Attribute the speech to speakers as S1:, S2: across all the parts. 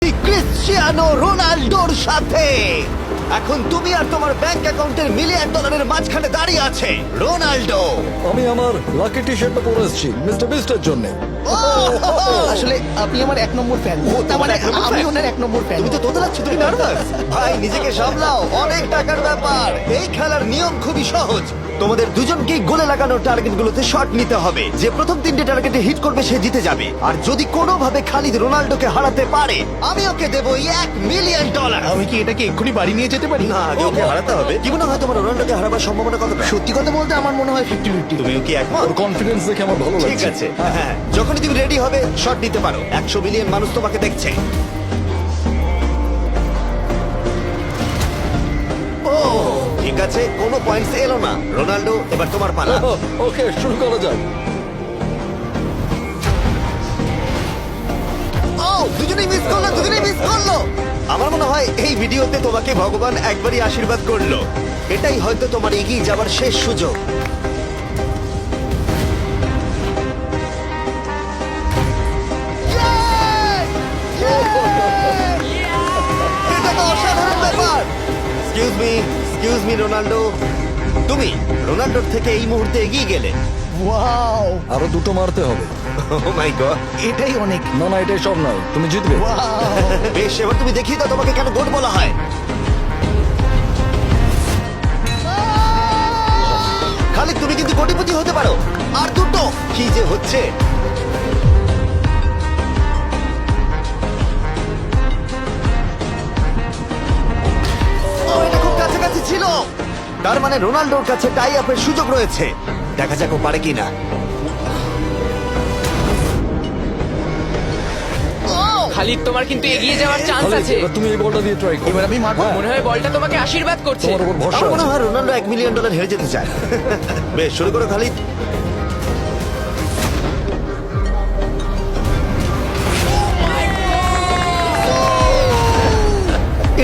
S1: করছি ক্রিশ্চিয়ানো রোনাল্ডোর সাথে। এখন তুমি আর তোমার ব্যাংক অ্যাকাউন্টের মিলিয়ন ডলারের মাঝখানে দাঁড়িয়ে আছে রোনাল্ডো।
S2: আমি আমার লাকি টি শার্টটা পরে এসেছি মিস্টার বিস্টের জন্য।
S3: আসলে আপনি আমার 1 নম্বর ফ্যান। তার মানে আমি ওনার 1 নম্বর ফ্যান।
S1: তুমি তো তোতলাচ্ছ, তুমি নার্ভাস। ভাই নিজেকে সামলাও, অনেক টাকার ব্যাপার। এই খেলার নিয়ম খুবই সহজ। তোমাদের দুজনকেই গোলে লাগানো টার্গেটগুলোতে শট নিতে হবে। যে প্রথম 3টে টার্গেটে হিট করবে সে জিতে যাবে। আর যদি কোনোভাবে খালিদ রোনাল্ডোকে হারাতে পারে আমি ওকে দেবো $1,000,000।
S3: আমি কি এটাকে এক্ষুনি বাড়ি নিয়ে যেতে পারি?
S1: না, আগে ওকে হারাতে হবে। কি মনে হয় তোমার রোনাল্ডোকে হারাবার সম্ভাবনা কতটা?
S3: সত্যি কথা বলতে আমার মনে হয় 50-50।
S1: তুমিও কি একমত?
S2: ওর কনফিডেন্স দেখে আমার ভালো
S1: ঠিক
S2: লাগছে।
S1: আছে, হ্যাঁ, যখনই তুমি রেডি হবে শট নিতে পারো। 100 মিলিয়ন মানুষ তোমাকে দেখছে। ও ঠিক আছে, কোনো পয়েন্টস এলো না। রোনাল্ডো, এবার তোমার পালা।
S2: ওকে, শুরু করা যাক।
S1: ও দুজনেই মিস করলো, দুজনেই মিস করলো। আমার মনে হয় এই ভিডিওতে তোমাকে ভগবান একবারই আশীর্বাদ করলো। এটাই হয়তো তোমার এগিয়ে যাবার শেষ সুযোগ। এটা তো অসাধারণ ব্যাপার। এক্সকিউজ মি রোনাল্ডো, তুমি রোনাল্ডোর থেকে এই মুহূর্তে এগিয়ে গেলে।
S3: ওয়াও,
S2: আরো দুটো মারতে হবে।
S1: ও মাই গড।
S3: এটাই অনেক।
S2: না না, এটাই সব নয়, তুমি জিতবে।
S1: বেশ, এবার তুমি দেখিয়ে দাও তোমাকে কেন গোট বলা হয়। খালিদ, তুমি কিন্তু কোটিপতি হতে পারো। আর দুটো কি যে হচ্ছে। ও, এটা খুব কাছাকাছি ছিল। তার মানে রোনাল্ডোর কাছে টাই আপের সুযোগ রয়েছে। দেখা যাক ও পারে কিনা।
S4: খালিদ, তোমার কিন্তু এগিয়ে যাওয়ার চান্স
S2: খালিদ,
S4: আছে।
S2: এবার তুমি এই বলটা দিয়ে ট্রাই করো।
S3: এবার আমি মারবো।
S2: হ্যাঁ,
S4: মনে হয় বলটা তোমাকে আশীর্বাদ করছে।
S2: তোমার উপর ভরসা
S1: আমার মনে
S2: আছে।
S1: হয় রোনাল্ডো $1,000,000 হেরে যেতে চায়। বেশ, শুরু করো খালিদ।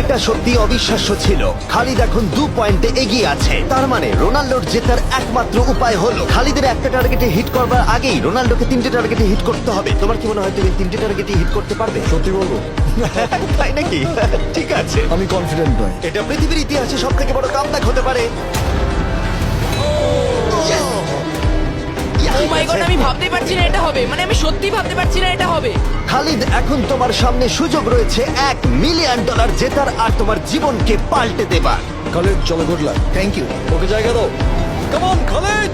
S1: এটা সত্যি অবিশ্বাস্য ছিল। খালিদ এখন 2 পয়েন্টে এগিয়ে আছে। তার মানে রোনাল্ডোর জেতার একমাত্র উপায় হলো খালিদের একটা টার্গেটে হিট করবার আগেই রোনাল্ডোকে 3টে টার্গেটে হিট করতে হবে। তোমার কি মনে হয় তুমি 3টে টার্গেটে হিট করতে পারবে?
S2: সত্যি বলবো,
S1: তাই নাকি? ঠিক আছে,
S2: আমি কনফিডেন্ট নই।
S1: এটা পৃথিবীর ইতিহাসে সব থেকে বড় কামব্যাক হতে পারে।
S4: ও মাই গড, আমি ভাবতে পারছি না এটা হবে। মানে আমি সত্যি ভাবতে পারছি না এটা হবে।
S1: খালিদ, এখন তোমার সামনে সুযোগ রয়েছে $1,000,000 জেতার আর তোমার জীবনকে পাল্টে দেবার।
S2: খালিদ, চলো, good luck.
S3: Thank you.
S2: Okay জায়গা দাও। Come on Khalid.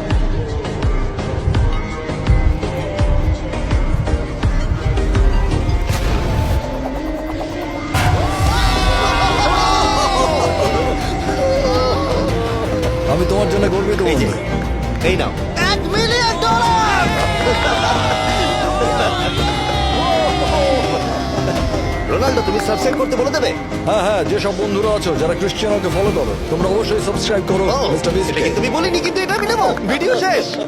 S2: আমি তোমার জন্য গর্বিত
S1: এই যে,
S2: বন্ধু।
S1: এই নাও $1,000,000। রোনাল্ডো, তুমি সাবস্ক্রাইব করতে বলে দেবে।
S2: হ্যাঁ হ্যাঁ, যেসব বন্ধুরা আছো যারা ক্রিশ্চিয়ানোকে ফলো করো, তোমরা অবশ্যই সাবস্ক্রাইব করো
S1: ও,
S2: মিস্টার বিস্ট।
S1: এটা কিন্তু আমি বলিনি, কিন্তু এটা আমি নেবো। ভিডিও শেষ।